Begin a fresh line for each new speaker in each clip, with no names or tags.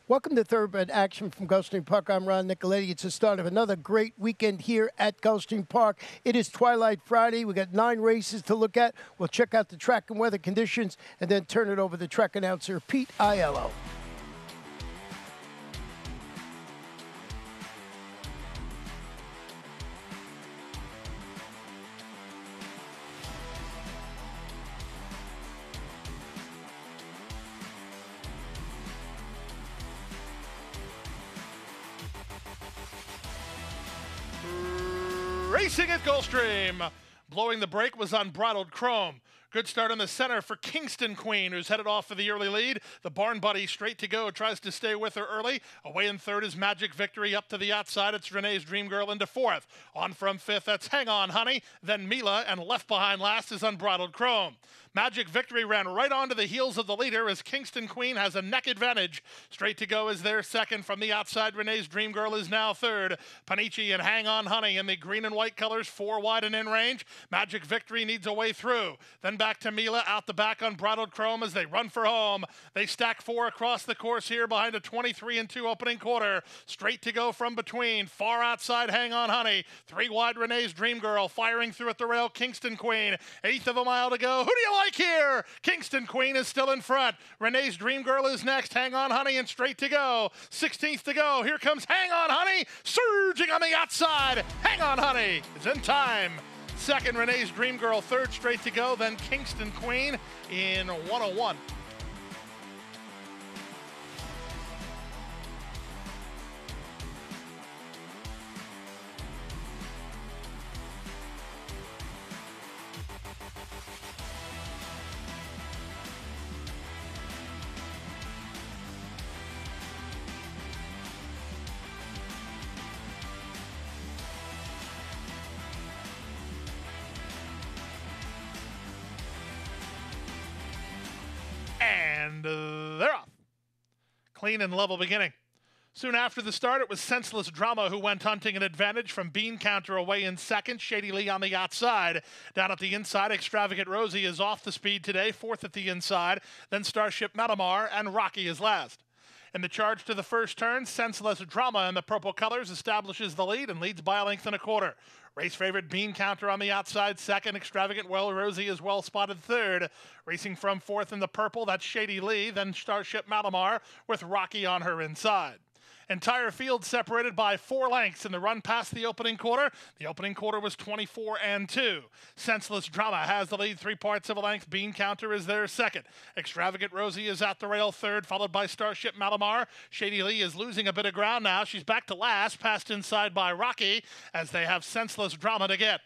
Welcome to Thoroughbred Action from Gulfstream Park. I'm Ron Nicoletti. It's the start of another great weekend here at Gulfstream Park. It is Twilight Friday. We got 9 races to look at. We'll check out the track and weather conditions and then turn it over to track announcer Pete Aiello.
Racing at Gulfstream. Blowing the brake was Unbridled Chrome. Good start in the center for Kingston Queen, who's headed off for the early lead. The Barn Buddy straight to go, tries to stay with her early. Away in third is Magic Victory. Up to the outside, it's Renee's Dream Girl into fourth. On from fifth, that's Hang On Honey. Then Mila, and left behind last is Unbridled Chrome. Magic Victory ran right onto the heels of the leader as Kingston Queen has a neck advantage. Straight to go is their second. From the outside, Renee's Dream Girl is now third. Panichi and Hang On Honey in the green and white colors, 4 wide and in range. Magic Victory needs a way through. Then back to Mila, out the back Unbridled Chrome as they run for home. They stack 4 across the course here behind a 23-2 opening quarter. Straight to go from between. Far outside, Hang On Honey. 3 wide, Renee's Dream Girl. Firing through at the rail, Kingston Queen. 1/8 of a mile to go. Who do you like here? Kingston Queen is still in front. Renee's Dream Girl is next. Hang On Honey and straight to go. 16th to go. Here comes Hang On Honey. Surging on the outside. Hang On Honey is in time. Second, Renee's Dream Girl. Third, straight to go. Then Kingston Queen in 101. And they're off. Clean and level beginning. Soon after the start, it was Senseless Drama who went hunting an advantage from Bean Counter away in second. Shady Lee on the outside. Down at the inside, Extravagant Rosie is off the speed today, fourth at the inside. Then Starship Matamar and Rocky is last. In the charge to the first turn, Senseless Drama in the purple colors establishes the lead and leads by a length and a quarter. Race favorite Bean Counter on the outside second. Extravagant Rosie is well spotted third. Racing from fourth in the purple, that's Shady Lee. Then Starship Matamar with Rocky on her inside. Entire field separated by 4 lengths in the run past the opening quarter. The opening quarter was 24-2. Senseless Drama has the lead 3 parts of a length. Bean Counter is there second. Extravagant Rosie is at the rail third, followed by Starship Malamar. Shady Lee is losing a bit of ground now. She's back to last, passed inside by Rocky as they have Senseless Drama to get.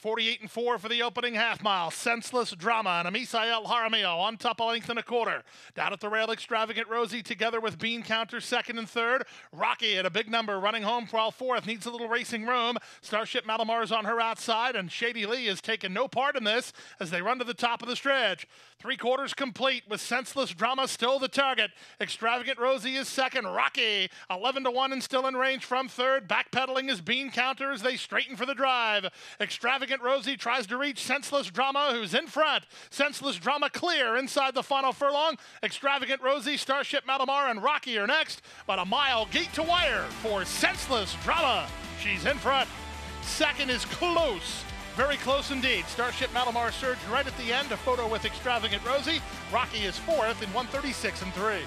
48-4 for the opening half mile. Senseless Drama and Amisael Jaramillo on top a length and a quarter. Down at the rail, Extravagant Rosie together with Bean Counter second and third. Rocky at a big number running home for all fourth. Needs a little racing room. Starship Malamar's on her outside, and Shady Lee has taken no part in this as they run to the top of the stretch. 3 quarters complete with Senseless Drama still the target. Extravagant Rosie is second. Rocky 11-1 and still in range from third. Backpedaling is Bean Counter as they straighten for the drive. Extravagant Rosie tries to reach Senseless Drama, who's in front. Senseless Drama clear inside the final furlong. Extravagant Rosie, Starship Malamar, and Rocky are next, but a mile gate to wire for Senseless Drama. She's in front. Second is close. Very close indeed. Starship Malamar surged right at the end. A photo with Extravagant Rosie. Rocky is fourth in 136-3.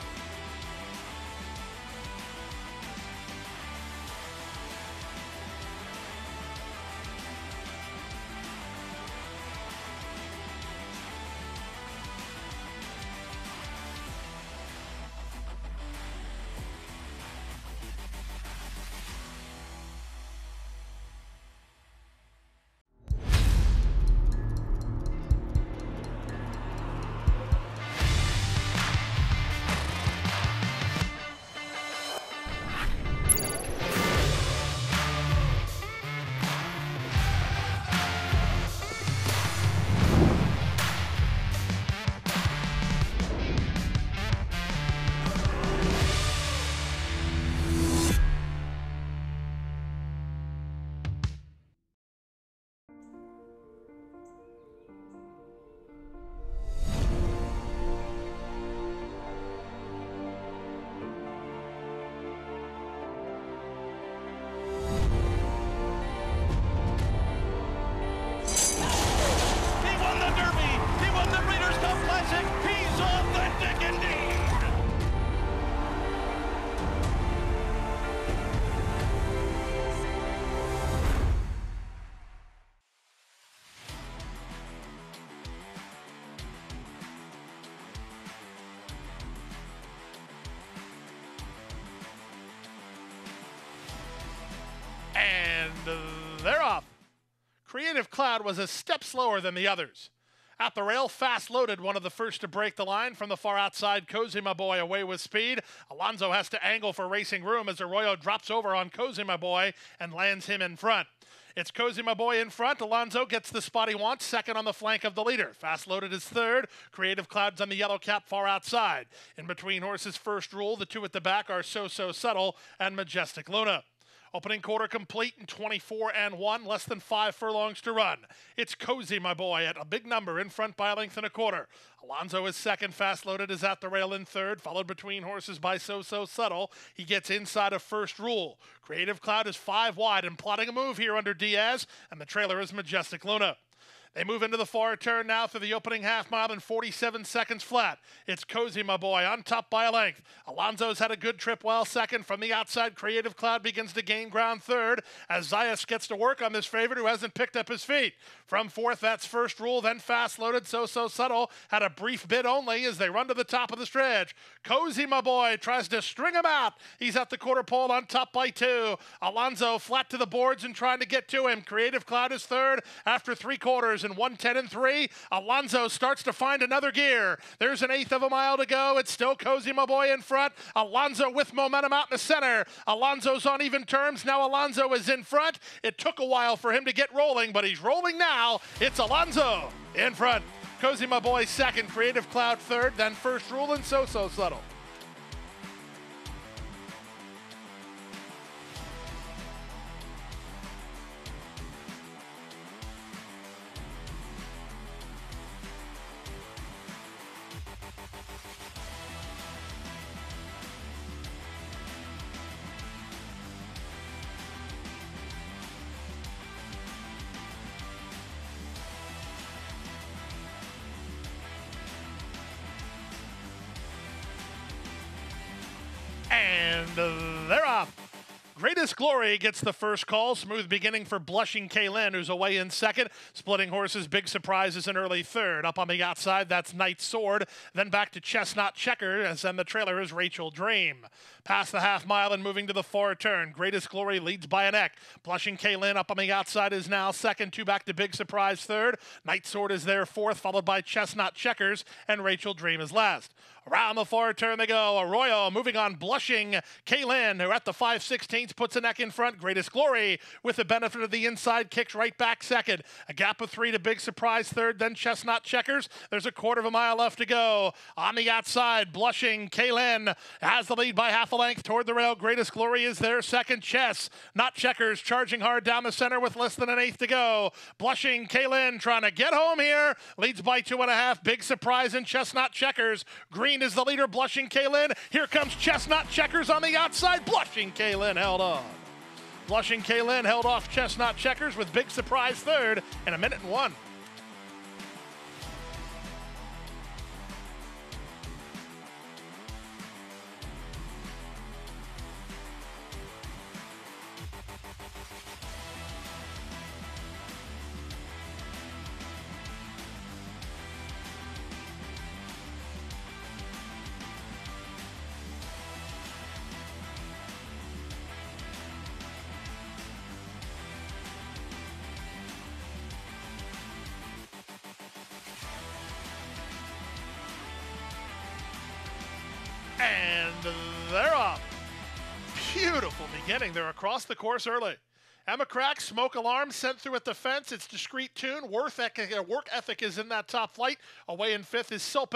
Creative Cloud was a step slower than the others. At the rail, Fast Loaded, one of the first to break the line from the far outside. Cozy My Boy away with speed. Alonso has to angle for racing room as Arroyo drops over on Cozy My Boy and lands him in front. It's Cozy My Boy in front. Alonso gets the spot he wants, second on the flank of the leader. Fast Loaded is third. Creative Cloud's on the yellow cap far outside. In between horses, First Rule. The two at the back are So Subtle and Majestic Luna. Opening quarter complete in 24-1, less than 5 furlongs to run. It's Cozy My Boy at a big number in front by a length and a quarter. Alonso is second, Fast Loaded is at the rail in third, followed between horses by So Subtle. He gets inside of First Rule. Creative Cloud is 5 wide and plotting a move here under Diaz, and the trailer is Majestic Luna. They move into the far turn now through the opening half mile in 47 seconds flat. It's Cozy My Boy on top by a length. Alonso's had a good trip while second. From the outside, Creative Cloud begins to gain ground third as Zayas gets to work on this favorite who hasn't picked up his feet. From fourth, that's First Rule, then Fast Loaded. So Subtle had a brief bid only as they run to the top of the stretch. Cozy My Boy tries to string him out. He's at the quarter pole on top by 2. Alonso flat to the boards and trying to get to him. Creative Cloud is third after 3 quarters. In 1:10-3, Alonso starts to find another gear. There's an eighth of a mile to go. It's still Cozy My Boy in front. Alonso with momentum out in the center. Alonso's on even terms. Now Alonso is in front. It took a while for him to get rolling, but he's rolling now. It's Alonso in front. Cozy My Boy second, Creative Cloud third, then First Rule and So Subtle. And they're off. Greatest Glory gets the first call. Smooth beginning for Blushing Kaylin, who's away in second. Splitting Horses, Big Surprise is an early third. Up on the outside, that's Night Sword. Then back to Chestnut Checker, as then the trailer is Rachel Dream. Past the half mile and moving to the far turn. Greatest Glory leads by a neck. Blushing Kaylin up on the outside is now second. 2 back to Big Surprise third. Night Sword is there fourth, followed by Chestnut Checkers, and Rachel Dream is last. Around the far turn they go. Arroyo moving on Blushing Kaylin, who at the 5/16 puts a neck in front. Greatest Glory, with the benefit of the inside, kicks right back second. A gap of 3 to Big Surprise third, then Chestnut Checkers. There's a quarter of a mile left to go. On the outside, Blushing Kaylin has the lead by half a length toward the rail. Greatest Glory is there second. Chestnut Checkers charging hard down the center with less than an eighth to go. Blushing Kaylin trying to get home here. Leads by 2.5. Big Surprise and Chestnut Checkers. Green is the leader, Blushing Kaylin. Here comes Chestnut Checkers on the outside. Blushing Kaylin held on. Blushing Kaylin held off Chestnut Checkers with Big Surprise third in 1:01. And they're off. Beautiful beginning. They're across the course early. Emma Crack, Smoke Alarm sent through at the fence. It's Discreet Tune. Work ethic is in that top flight. Away in fifth is Sope.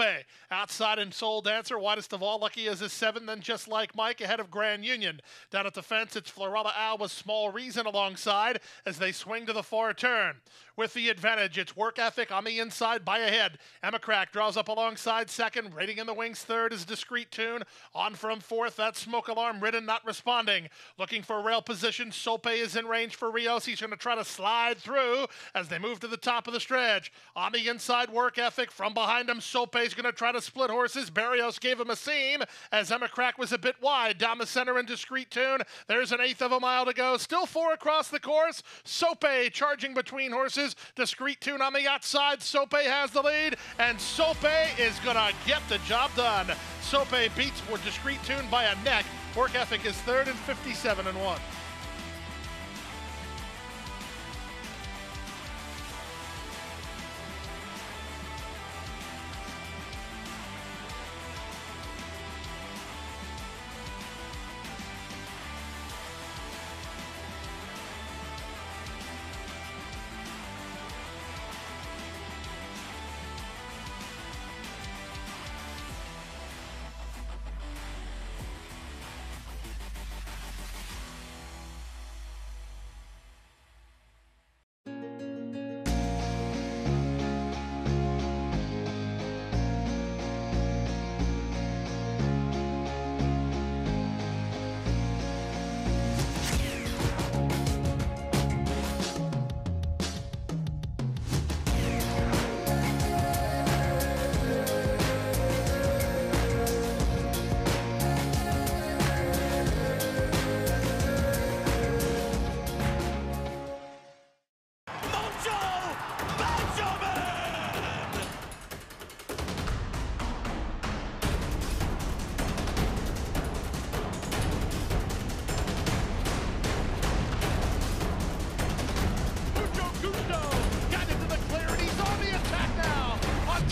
Outside in Soul Dancer. Widest of all, Lucky as a 7. Then Just Like Mike ahead of Grand Union. Down at the fence, it's Florella Al with Small Reason alongside as they swing to the far turn. With the advantage, it's Work Ethic on the inside by a head. Emma Crack draws up alongside second. Rating in the wings third is Discreet Tune. On from fourth, that's Smoke Alarm ridden, not responding. Looking for rail position. Sope is in range for Rios. He's going to try to slide through as they move to the top of the stretch. On the inside, Work Ethic. From behind him, Sope is going to try to split horses. Barrios gave him a seam as Emma Crack was a bit wide. Down the center in Discreet Tune. There's an eighth of a mile to go. Still 4 across the course. Sope charging between horses. Discreet Tune on the outside. Sope has the lead, and Sope is going to get the job done. Sope beats Discreet Tune by a neck. Work Ethic is third in 57-1.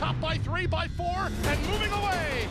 top by 3, by 4, and moving away.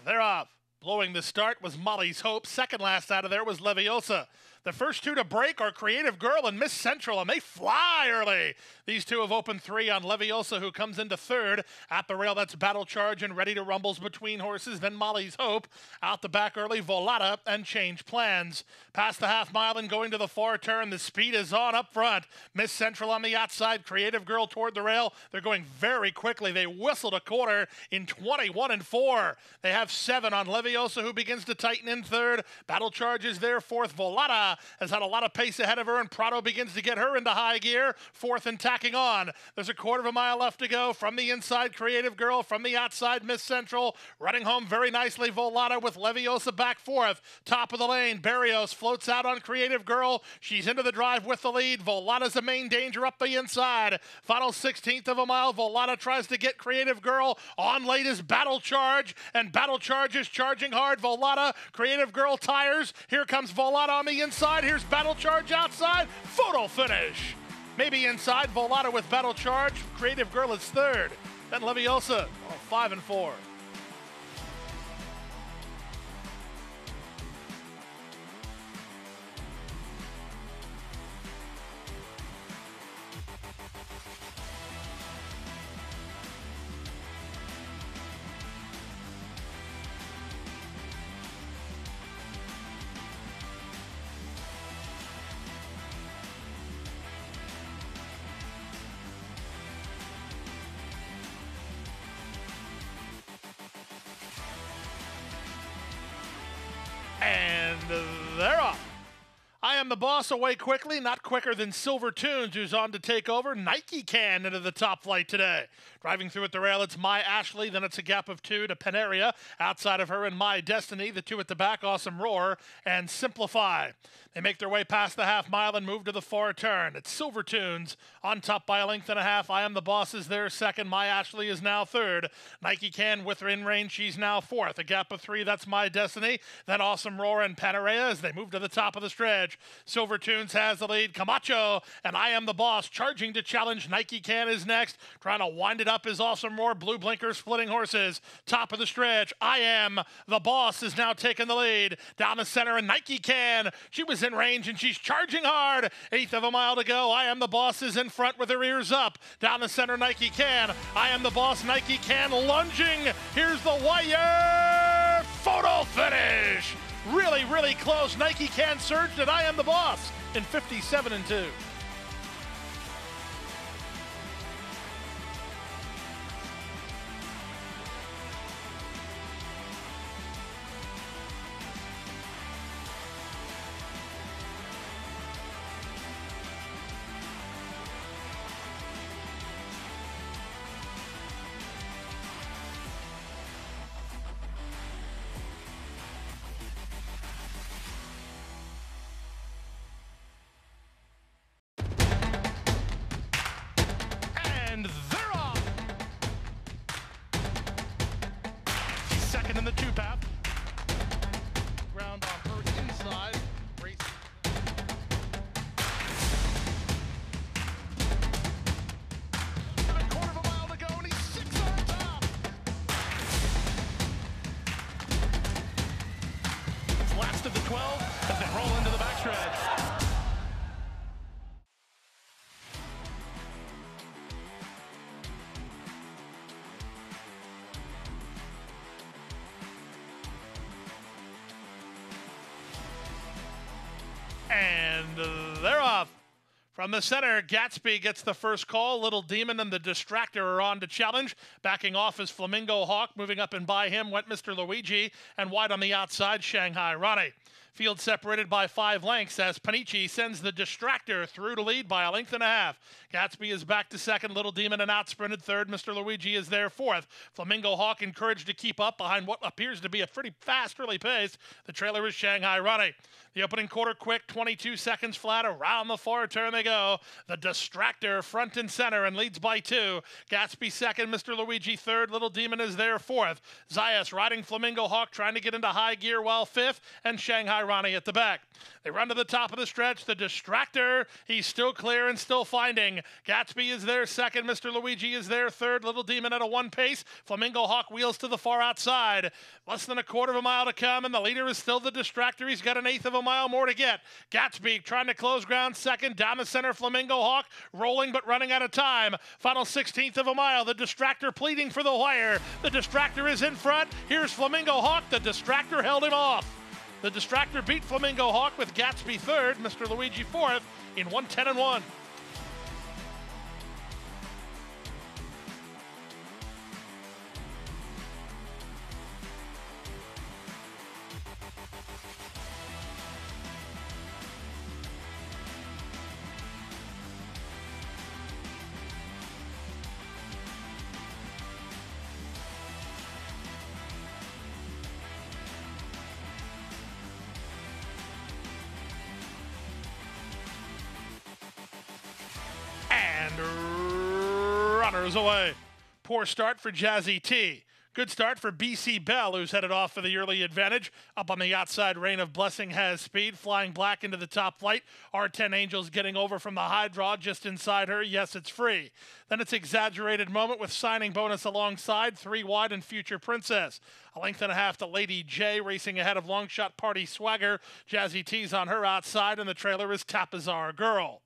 They're off. Blowing the start was Molly's Hope. Second last out of there was Leviosa. The first two to break are Creative Girl and Miss Central, and they fly early. These two have opened 3 on Leviosa, who comes into third. At the rail, that's Battle Charge and Ready to Rumbles between horses. Then Molly's Hope. Out the back early, Volata and Change Plans. Past the half mile and going to the far turn. The speed is on up front. Miss Central on the outside. Creative Girl toward the rail. They're going very quickly. They whistled a quarter in 21 and 4. They have 7 on Leviosa, who begins to tighten in third. Battle Charge is there fourth. Volata has had a lot of pace ahead of her, and Prado begins to get her into high gear. Fourth and tacking on. There's a quarter of a mile left to go. From the inside, Creative Girl. From the outside, Miss Central. Running home very nicely, Volata with Leviosa back fourth. Top of the lane, Barrios floats out on Creative Girl. She's into the drive with the lead. Volata's the main danger up the inside. Final 16th of a mile. Volata tries to get Creative Girl. On late is Battle Charge, and Battle Charge is charging hard. Volata, Creative Girl tires. Here comes Volata on the inside. Here's Battle Charge outside. Photo finish. Maybe inside. Volata with Battle Charge. Creative Girl is third. Then Leviosa, 5 and 4. And they're off. I am the boss away quickly, not quicker than Silver Tunes, who's on to take over. Nike Can into the top flight today. Driving through at the rail, it's My Ashley, then it's a gap of 2 to Penaria. Outside of her and My Destiny, the 2 at the back, Awesome Roar and Simplify. They make their way past the half mile and move to the far turn. It's Silver Tunes on top by a length and a half. I Am the Boss is there second. My Ashley is now third. Nike Can with her in range, she's now fourth. A gap of 3, that's My Destiny. Then Awesome Roar and Penaria as they move to the top of the stretch. Silver Tunes has the lead. Camacho and I Am the Boss charging to challenge. Nike Can is next. Trying to wind it up is Awesome Roar. Blue Blinker splitting horses. Top of the stretch. I Am the Boss is now taking the lead. Down the center and Nike Can. She was in range and she's charging hard. 1/8 of a mile to go. I Am the Boss is in front with her ears up. Down the center, Nike Can. I Am the Boss. Nike Can lunging. Here's the wire. Photo finish. Really, really close. Nike Can surged and I Am the Boss in 57 and 2. And they're off. She's second in the 2-path. Ground on her inside. Race. And a quarter of a mile to go, and he's 6 on top. It's last of the 12 as they roll into the backstretch. And they're off. From the center, Gatsby gets the first call. Little Demon and the Distractor are on to challenge. Backing off is Flamingo Hawk. Moving up and by him went Mr. Luigi. And wide on the outside, Shanghai Ronnie. Field separated by 5 lengths as Panici sends the Distractor through to lead by a length and a half. Gatsby is back to second. Little Demon and out-sprinted third. Mr. Luigi is there fourth. Flamingo Hawk encouraged to keep up behind what appears to be a pretty fast early pace. The trailer is Shanghai Running. The opening quarter quick, 22 seconds flat. Around the far turn they go. The Distractor front and center and leads by 2. Gatsby second. Mr. Luigi third. Little Demon is there fourth. Zayas riding Flamingo Hawk trying to get into high gear while fifth. And Shanghai Ronnie at the back. They run to the top of the stretch. The Distractor, he's still clear and still finding. Gatsby is there second. Mr. Luigi is there third. Little Demon at a 1 pace. Flamingo Hawk wheels to the far outside. Less than a quarter of a mile to come, and the leader is still the Distractor. He's got an eighth of a mile more to get. Gatsby trying to close ground second. Down the center, Flamingo Hawk rolling but running out of time. Final 16th of a mile. The Distractor pleading for the wire. The Distractor is in front. Here's Flamingo Hawk. The Distractor held him off. The Distractor beat Flamingo Hawk with Gatsby third, Mr. Luigi fourth in 1:10.1. Runners away. Poor start for Jazzy T. Good start for BC Bell, who's headed off for the early advantage. Up on the outside, Rain of Blessing has speed, flying black into the top flight. R10 Angels getting over from the high draw just inside her. Yes, it's free. Then it's Exaggerated Moment with signing bonus alongside, 3 wide and Future Princess. A length and a half to Lady J, racing ahead of Longshot Party Swagger. Jazzy T's on her outside, and the trailer is Tapazar Girl.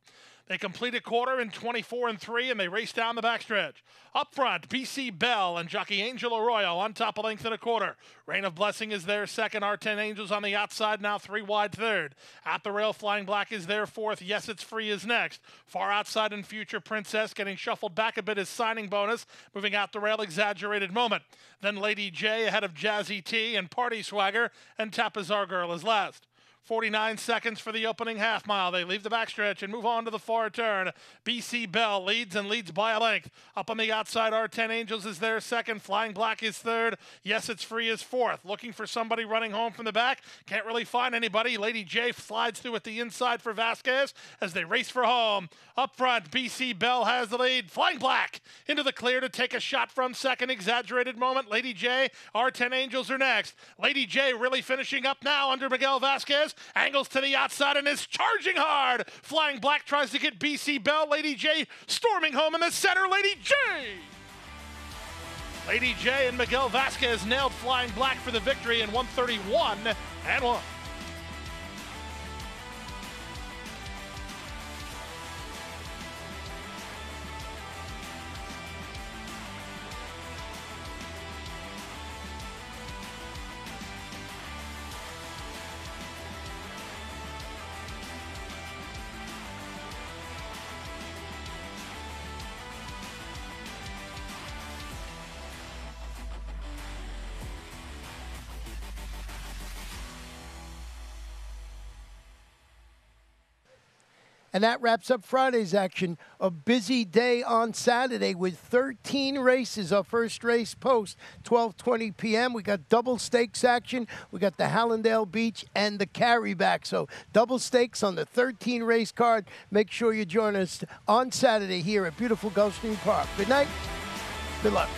They complete a quarter in 24-3, and they race down the backstretch. Up front, BC Bell and jockey Angel Arroyo on top, a length and a quarter. Rain of Blessing is there second. R10 Angels on the outside, now 3 wide third. At the rail, Flying Black is there fourth. Yes, it's free is next. Far outside and Future Princess getting shuffled back a bit as signing bonus. Moving out the rail, Exaggerated Moment. Then Lady J ahead of Jazzy T and Party Swagger, and Tapazar Girl is last. 49 seconds for the opening half mile. They leave the backstretch and move on to the far turn. BC Bell leads and leads by a length. Up on the outside, R10 Angels is there second. Flying Black is third. Yes, it's free is fourth. Looking for somebody running home from the back. Can't really find anybody. Lady J slides through at the inside for Vasquez as they race for home. Up front, BC Bell has the lead. Flying Black into the clear to take a shot from second. Exaggerated Moment. Lady J, R10 Angels are next. Lady J really finishing up now under Miguel Vasquez. Angles to the outside and is charging hard. Flying Black tries to get BC Bell. Lady J storming home in the center. Lady J! Lady J and Miguel Vasquez nailed Flying Black for the victory in 1:31.1.
And that wraps up Friday's action. A busy day on Saturday with 13 races. Our first race post, 12:20 p.m. We got double stakes action. We got the Hallandale Beach and the Carryback. So double stakes on the 13 race card. Make sure you join us on Saturday here at beautiful Gulfstream Park. Good night. Good luck.